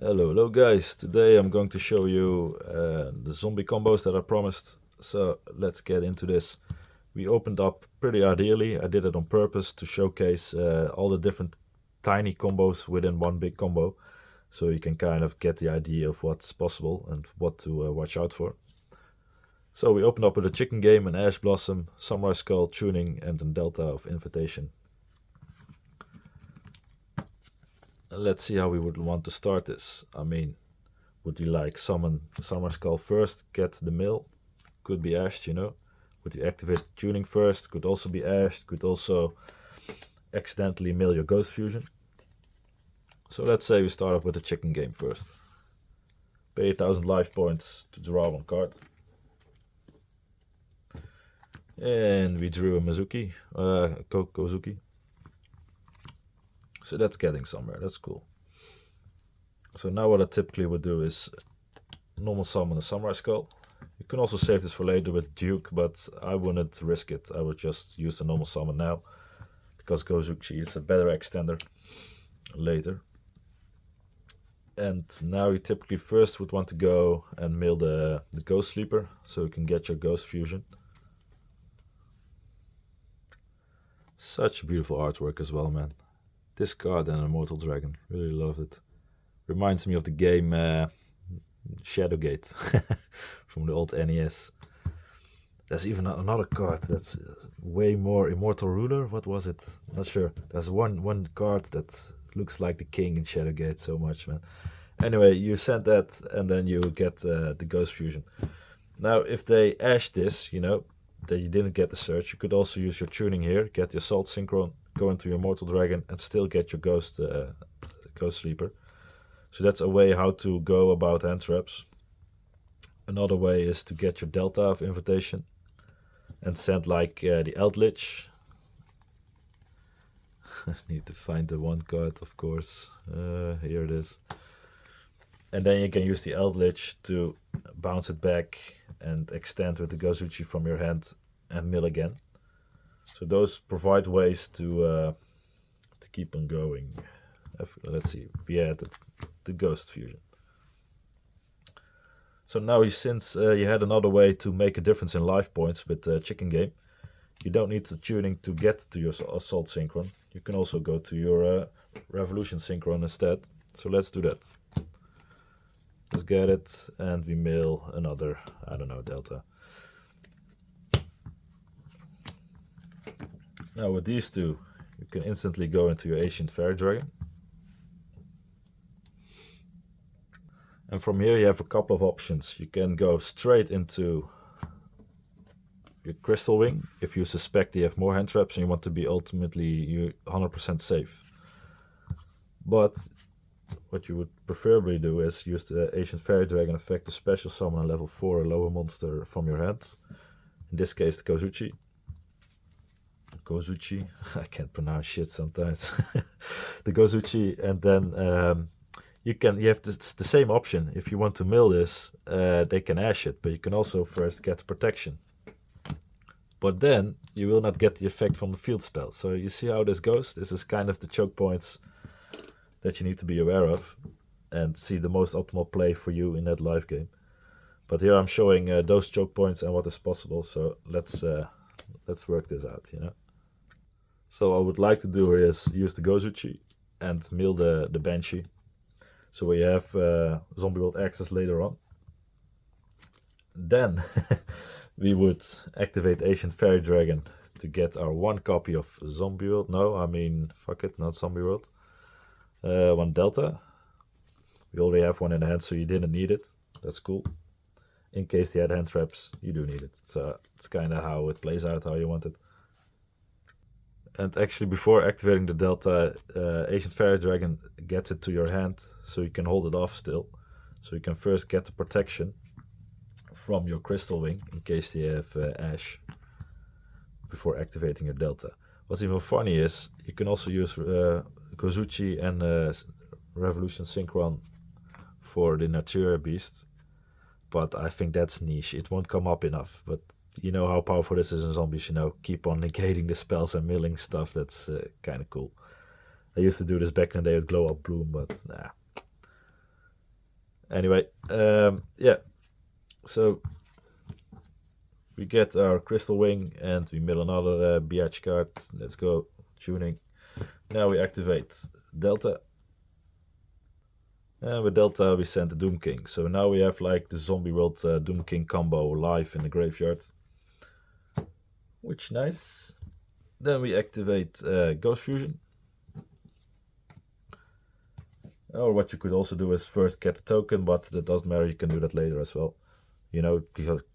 Hello guys. Today I'm going to show you the zombie combos that I promised. So let's get into this. We opened up pretty ideally. I did it on purpose to showcase all the different tiny combos within one big combo. So you can kind of get the idea of what's possible and what to watch out for. So we opened up with a chicken game, an Ash Blossom, Samurai Skull, Tuning, and a Delta of Invitation. Let's see how we would want to start this. I mean, would you like summon Samurai Skull first, get the mill? Could be ashed, you know. Would you activate Tuning first? Could also be ashed. Could also accidentally mill your Ghost Fusion. So let's say we start off with the chicken game first. Pay 1000 life points to draw one card. And we drew a Mizuki, Kozuki. So that's getting somewhere, that's cool. So now what I typically would do is normal summon a Samurai Skull. You can also save this for later with Duke, but I wouldn't risk it. I would just use the normal summon now, because Gozuchi is a better extender later. And now you typically first would want to go and mill the Ghost Sleeper, so you can get your Ghost Fusion. Such beautiful artwork as well, man. This card and Immortal Dragon, really love it. Reminds me of the game Shadowgate from the old NES. There's even another card that's way more Immortal Ruler. What was it? Not sure. There's one card that looks like the king in Shadowgate so much, man. Anyway, you send that and then you get the Ghost Fusion. Now, if they ash this, you know, that you didn't get the search, you could also use your tuning here, get the Assault Synchron, go into your Immortal Dragon and still get your Ghost Sleeper. So that's a way how to go about hand traps. Another way is to get your Delta of Invitation and send like the Eldritch. Need to find the one card, of course. Here it is. And then you can use the Eldritch to bounce it back and extend with the Gozuchi from your hand and mill again. So those provide ways to keep on going. Let's see, we had the Ghost Fusion. So now since you had another way to make a difference in life points with Chicken Game, you don't need the tuning to get to your Assault Synchron. You can also go to your Revolution Synchron instead. So let's do that. Let's get it, and we mill another, I don't know, Delta. Now with these two, you can instantly go into your Ancient Fairy Dragon. And from here you have a couple of options. You can go straight into your Crystal Wing if you suspect you have more hand traps and you want to be ultimately 100% safe. But what you would preferably do is use the Ancient Fairy Dragon effect to special summon a level 4 or lower monster from your hand. In this case the Kozuchi. I can't pronounce shit sometimes. The Gozuchi, and then you have the same option. If you want to mill this, they can ash it, but you can also first get protection. But then you will not get the effect from the field spell. So you see how this goes? This is kind of the choke points that you need to be aware of and see the most optimal play for you in that live game. But here I'm showing those choke points and what is possible. So let's work this out, you know. So what I would like to do here is use the Gozuchi and mill the Banshee. So we have Zombie World access later on. Then we would activate Ancient Fairy Dragon to get our one copy of Zombie World. No, I mean, fuck it, not Zombie World. One Delta. We already have one in hand, so you didn't need it. That's cool. In case they had hand traps, you do need it. So it's kind of how it plays out, how you want it. And actually, before activating the Delta, Ancient Fairy Dragon gets it to your hand, so you can hold it off still. So you can first get the protection from your Crystal Wing, in case they have Ash, before activating your Delta. What's even funny is, you can also use Kozuchi and Revolution Synchron for the Natura Beast, but I think that's niche. It won't come up enough, but you know how powerful this is in zombies, you know, keep on negating the spells and milling stuff. That's kind of cool. I used to do this back in the day with Glow Up Bloom, but nah. Anyway, yeah. So we get our Crystal Wing and we mill another BH card. Let's go. Tuning. Now we activate Delta. And with Delta we send the Doom King. So now we have like the Zombie World Doom King combo live in the graveyard. Which nice. Then we activate Ghost Fusion. Or what you could also do is first get the token, but that doesn't matter, you can do that later as well. You know,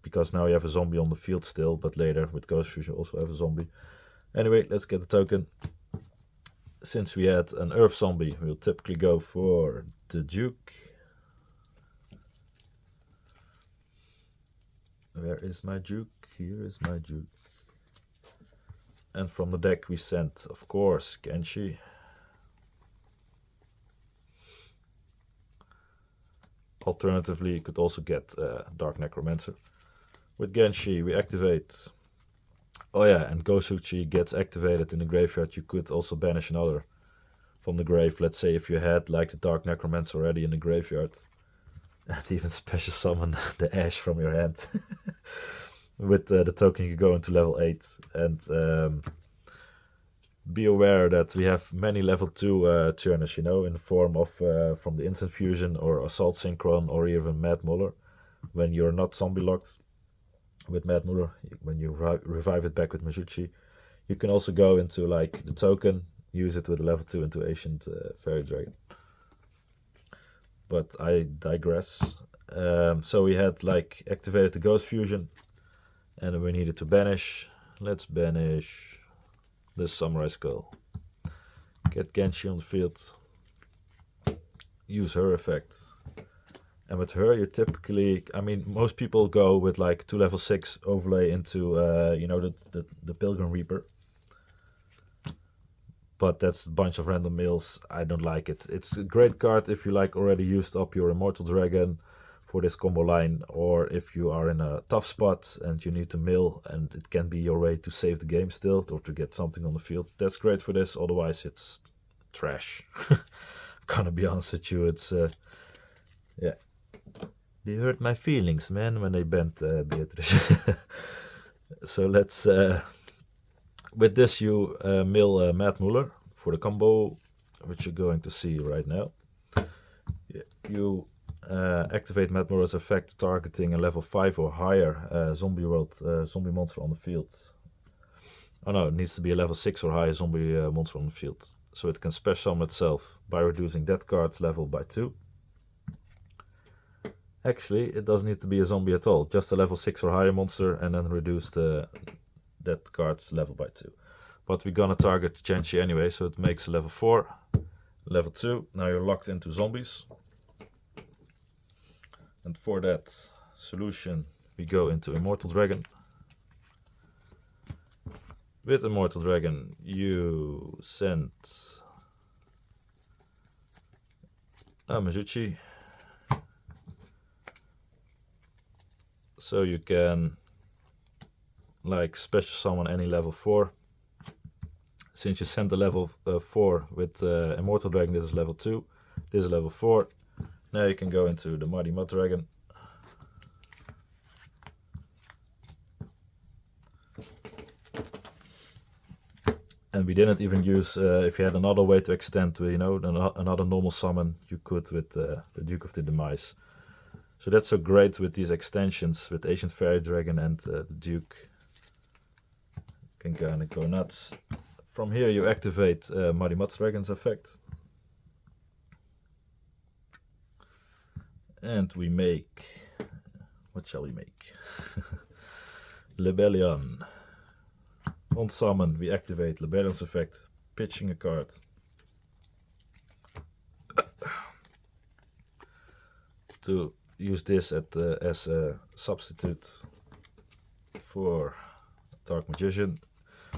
because now you have a zombie on the field still, but later with Ghost Fusion you also have a zombie. Anyway, let's get the token. Since we had an Earth zombie, we'll typically go for the Duke. Where is my Duke? Here is my Duke. And from the deck we sent, of course, Genshi. Alternatively, you could also get Dark Necromancer. With Genshi, we activate. Oh yeah, and Gosuchi gets activated in the graveyard. You could also banish another from the grave. Let's say if you had like the Dark Necromancer already in the graveyard. And even special summon the Ash from your hand. With the token you go into level 8. And be aware that we have many level 2 turners, you know, in the form of from the Instant Fusion or Assault Synchron or even Mad Muller. When you're not zombie locked with Mad Muller, when you revive it back with Majuchi, you can also go into like the token, use it with level 2 into Ancient Fairy Dragon. But I digress. So we had like activated the Ghost Fusion and we needed to banish. Let's banish the Samurai Skull. Get Genshi on the field. Use her effect. And with her you typically, I mean, most people go with like 2 level 6 overlay into, you know, the Pilgrim Reaper. But that's a bunch of random mills. I don't like it. It's a great card if you like already used up your Immortal Dragon for this combo line, or if you are in a tough spot and you need to mill and it can be your way to save the game still or to get something on the field. That's great for this, otherwise it's trash. Gonna be honest with you, it's yeah. They hurt my feelings, man, when they banned Beatrice. So let's with this you mill Mad Muller for the combo, which you're going to see right now. You activate Mad Muller's effect targeting a level 5 or higher zombie world zombie monster on the field. Oh no, it needs to be a level 6 or higher zombie monster on the field. So it can special summon itself by reducing that card's level by 2. Actually, it doesn't need to be a zombie at all, just a level 6 or higher monster and then reduce that card's level by 2. But we're gonna target Genshi anyway, so it makes a level 4, level 2. Now you're locked into zombies. And for that solution, we go into Immortal Dragon. With Immortal Dragon, you send Majuchi. So you can like special summon any level 4. Since you sent the level 4 with Immortal Dragon, this is level 2. This is level 4. Now you can go into the Mighty Mud Dragon. And we didn't even use, if you had another way to extend, you know, another normal summon, you could with the Duke of the Demise. So that's so great with these extensions, with Ancient Fairy Dragon and the Duke. Can kind of go nuts. From here you activate Mighty Mud Dragon's effect. And we make, what shall we make? Lebellion. On summon we activate Lebellion's effect, pitching a card. To use this as a substitute for Dark Magician,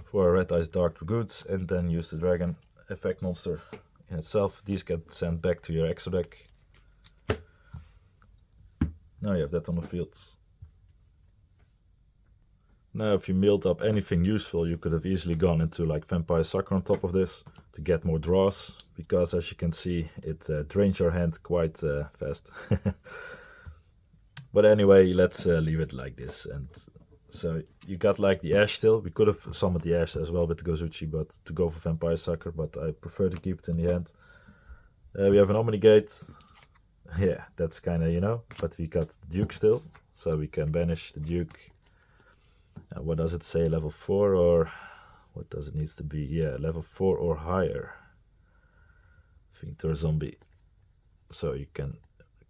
for Red Eyes Dark Dragoons, and then use the dragon effect monster in itself. These get sent back to your extra deck. Now you have that on the field. Now if you milled up anything useful, you could have easily gone into like Vampire Sucker on top of this to get more draws, because as you can see, it drains your hand quite fast. But anyway, let's leave it like this. And so you got like the Ash still. We could have summoned the Ash as well with the Gozuchi, but to go for Vampire Sucker, but I prefer to keep it in the hand. We have an Omnigate. Yeah, that's kind of, you know, but we got the Duke still, so we can banish the Duke. What does it say, level 4 or what does it need to be? Yeah, level 4 or higher. Fiendor Zombie. So you can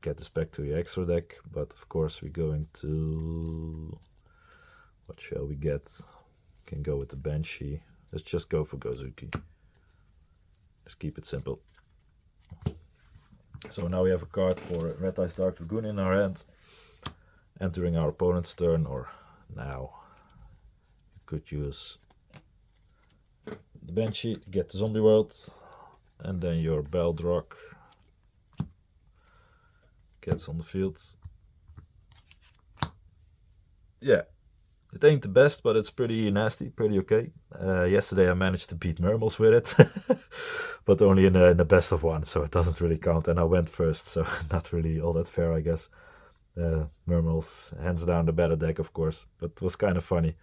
get this back to your extra deck, but of course we're going to... What shall we get? Can go with the Banshee. Let's just go for Gozuki. Just keep it simple. So now we have a card for Red Eyes Dark Dragoon in our hand. Entering our opponent's turn, or now. You could use the Banshee to get the Zombie World. And then your Balrog gets on the field. Yeah. It ain't the best, but it's pretty nasty, pretty okay. Yesterday I managed to beat Mermals with it, but only in the best of one, so it doesn't really count. And I went first, so not really all that fair, I guess. Mermals, hands down the better deck, of course, but it was kind of funny.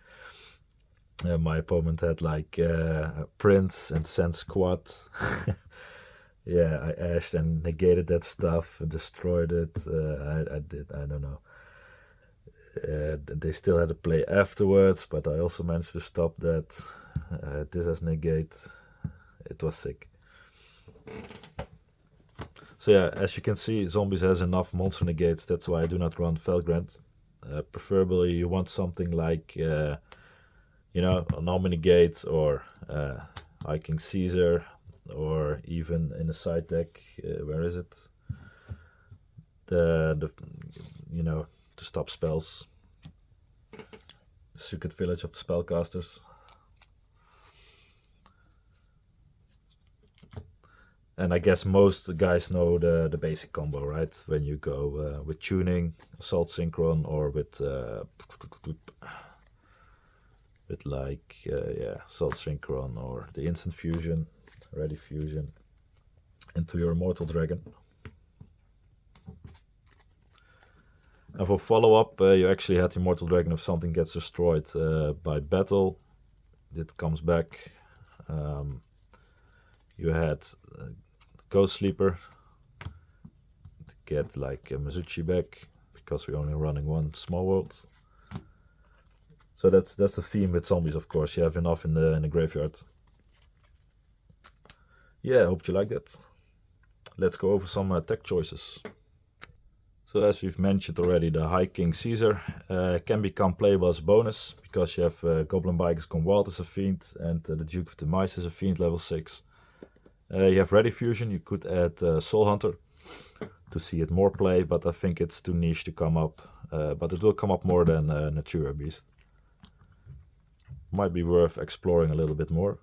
My opponent had like Prince and Sand Squad. Yeah, I ashed and negated that stuff and destroyed it. I don't know. They still had to play afterwards, but I also managed to stop that. This as negate. It was sick. So yeah, as you can see, Zombies has enough monster negates. That's why I do not run Felgrand. Preferably you want something like, you know, an Omnigate or High King Caesar, or even in a side deck. Where is it? The you know, to stop spells. Secret Village of the Spellcasters. And I guess most guys know the basic combo, right? When you go with Tuning, Assault Synchron, or with like, yeah, Assault Synchron, or the Instant Fusion, Ready Fusion, into your Immortal Dragon. And for follow-up, you actually had Immortal Dragon if something gets destroyed by battle. It comes back. You had Ghost Sleeper to get like Mizuchi back, because we're only running one Small World. So that's the theme with zombies, of course. You have enough in the graveyard. Yeah, I hope you like that. Let's go over some tech choices. So as we've mentioned already, the High King Caesar can become playable as a bonus, because you have Goblin Bikers Gone Wild as a fiend, and the Duke of the Mice as a fiend, level 6. You have Ready Fusion. You could add Soul Hunter to see it more play, but I think it's too niche to come up. But it will come up more than Natura Beast. Might be worth exploring a little bit more.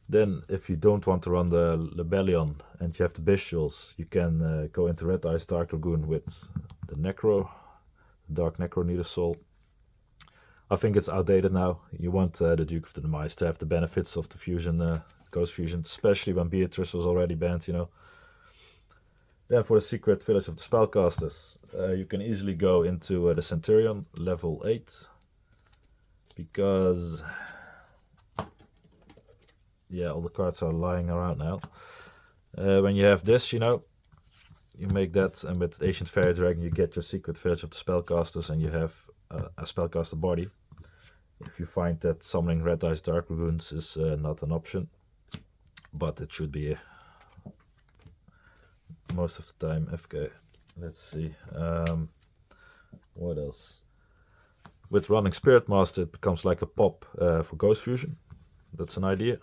Then, if you don't want to run the Lebellion and you have the Bestials, you can go into Red Eyes Dark Dragoon with the Necro, Dark Necro Need a Soul. I think it's outdated now. You want the Duke of the Mice to have the benefits of the fusion, Ghost Fusion, especially when Beatrice was already banned, you know. Then for the Secret Village of the Spellcasters, you can easily go into the Centurion, level 8, because... yeah, all the cards are lying around now. When you have this, you know, you make that, and with Ancient Fairy Dragon you get your Secret Village of the Spellcasters, and you have a Spellcaster body. If you find that summoning Red Eyes Dark Dragoons is not an option, but it should be most of the time. FK. Let's see. What else? With running Spirit Master, it becomes like a pop for Ghost Fusion. That's an idea.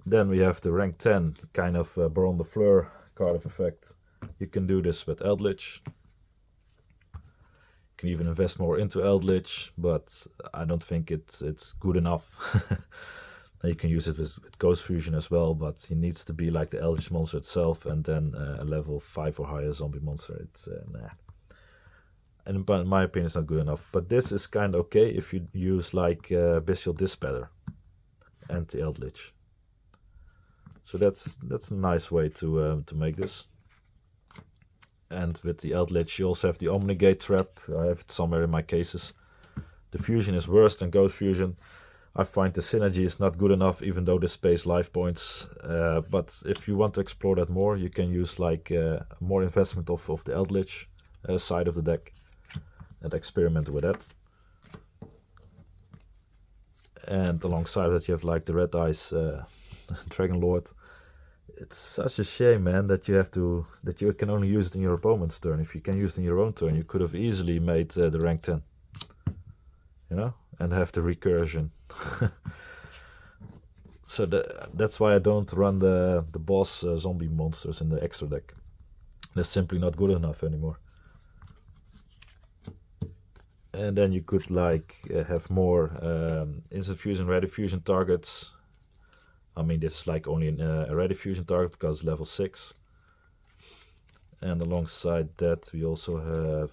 Then we have the rank 10, kind of Baron de Fleur card of effect. You can do this with Eldritch. You can even invest more into Eldritch, but I don't think it's good enough. You can use it with Ghost Fusion as well, but he needs to be like the Eldritch monster itself, and then a level 5 or higher zombie monster. It's nah. And in my opinion, it's not good enough. But this is kind of okay if you use like Bestial Dispeller and the Eldritch. So that's a nice way to make this. And with the Eldritch, you also have the Omnigate trap. I have it somewhere in my cases. The fusion is worse than Ghost Fusion. I find the synergy is not good enough, even though this space life points. But if you want to explore that more, you can use like more investment of the Eldritch side of the deck and experiment with that. And alongside that, you have like the Red Eyes Dragon Lord. It's such a shame, man, that you can only use it in your opponent's turn. If you can use it in your own turn, you could have easily made the rank 10, you know, and have the recursion. So that's why I don't run the boss zombie monsters in the extra deck. They're simply not good enough anymore. And then you could like have more instant fusion, ready fusion targets. I mean, this is like only a ready fusion target because it's level 6. And alongside that, we also have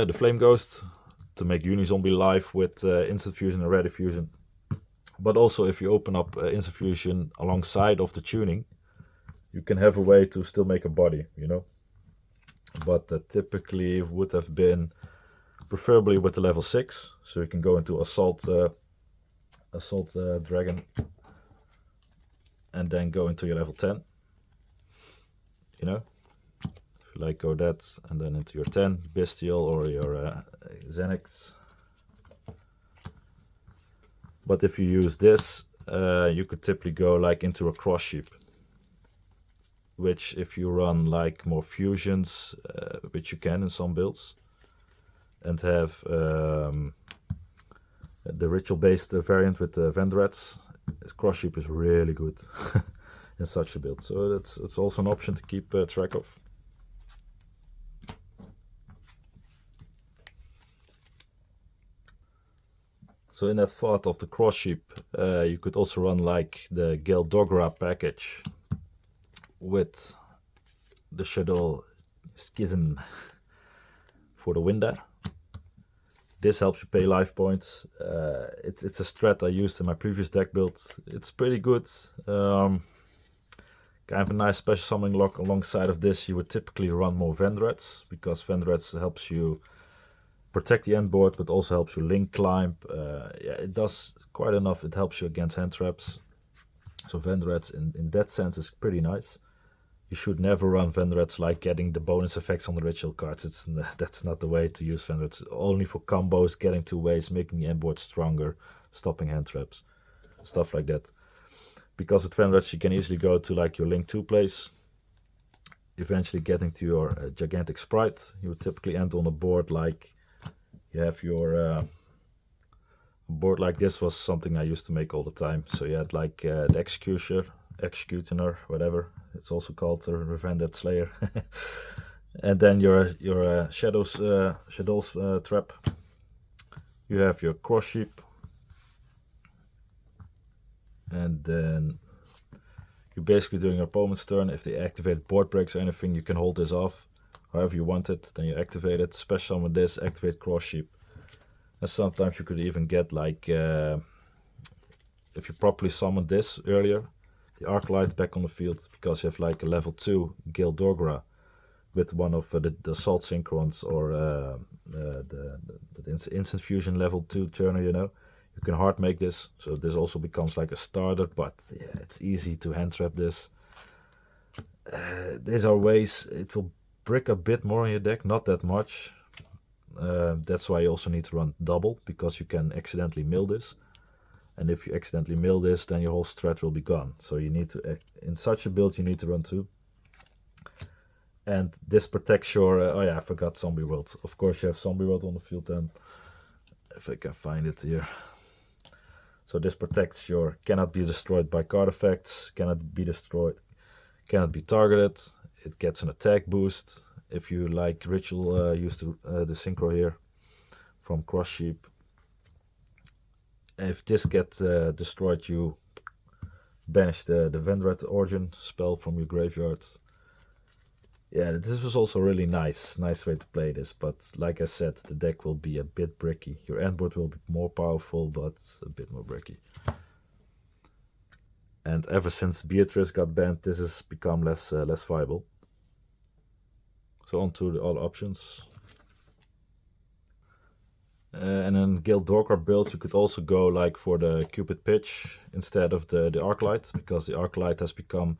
the Flame Ghost to make Unizombie live with instant fusion and ready fusion. But also, if you open up instant fusion alongside of the tuning, you can have a way to still make a body, you know. But typically would have been preferably with the level 6, so you can go into Assault Dragon and then go into your level 10, you know. If you like, go that and then into your 10 Bestial or your Xenix. But if you use this, you could typically go like into a Cross Sheep, which if you run like more fusions, which you can in some builds, and have the ritual-based variant with the Vendreds, Cross Sheep is really good in such a build. So it's also an option to keep track of. So in that thought of the Cross Sheep, you could also run like the Geldogra package with the Shadow Schism for the Winder. This helps you pay life points. It's a strat I used in my previous deck build. It's pretty good. Kind of a nice special summoning lock. Alongside of this, you would typically run more Vendreds, because Vendreds helps you protect the end board, but also helps you link climb. Yeah, it does quite enough. It helps you against hand traps. So Vendreds in that sense is pretty nice. You should never run Vendreds like getting the bonus effects on the ritual cards. That's not the way to use Vendreds. Only for combos, getting 2 ways, making the end board stronger, stopping hand traps, stuff like that. Because with Vendreds you can easily go to like your Link 2 place, eventually getting to your Gigantic Sprite. You would typically end on a board like you have your board like this was something I used to make all the time. So you had like the Executioner, whatever it's also called, the Revended Slayer. And then your Shadows trap. You have your Cross Sheep, and then you're basically doing your opponent's turn. If they activate board breaks or anything, you can hold this off however you want it. Then you activate it, special summon this, activate Cross Sheep. And sometimes you could even get like if you properly summoned this earlier, the Arclight back on the field, because you have like a level 2 Geldogra with one of the Assault Synchrons or the Instant Fusion level 2 turner, you know. You can hard make this, so this also becomes like a starter, but yeah, it's easy to hand trap this. These are ways, it will brick a bit more in your deck, not that much. That's why you also need to run double, because you can accidentally mill this. And if you accidentally mill this, then your whole strat will be gone. So you need to, in such a build, you need to run 2. And this protects your, oh yeah, I forgot Zombie World. Of course you have Zombie World on the field then. If I can find it here. So this protects your cannot be destroyed by card effects, cannot be destroyed, cannot be targeted. It gets an attack boost. If you like Ritual, use the Synchro here from Cross Sheep. If this gets destroyed, you banish the Vendred Origin spell from your graveyard. Yeah, this was also really nice way to play this, but like I said, the deck will be a bit bricky. Your end board will be more powerful, but a bit more bricky. And ever since Beatrice got banned, this has become less viable. So on to the all options. And in Guild Dorkar builds, you could also go like for the Cupid Pitch instead of the Arclight, because the Arclight has become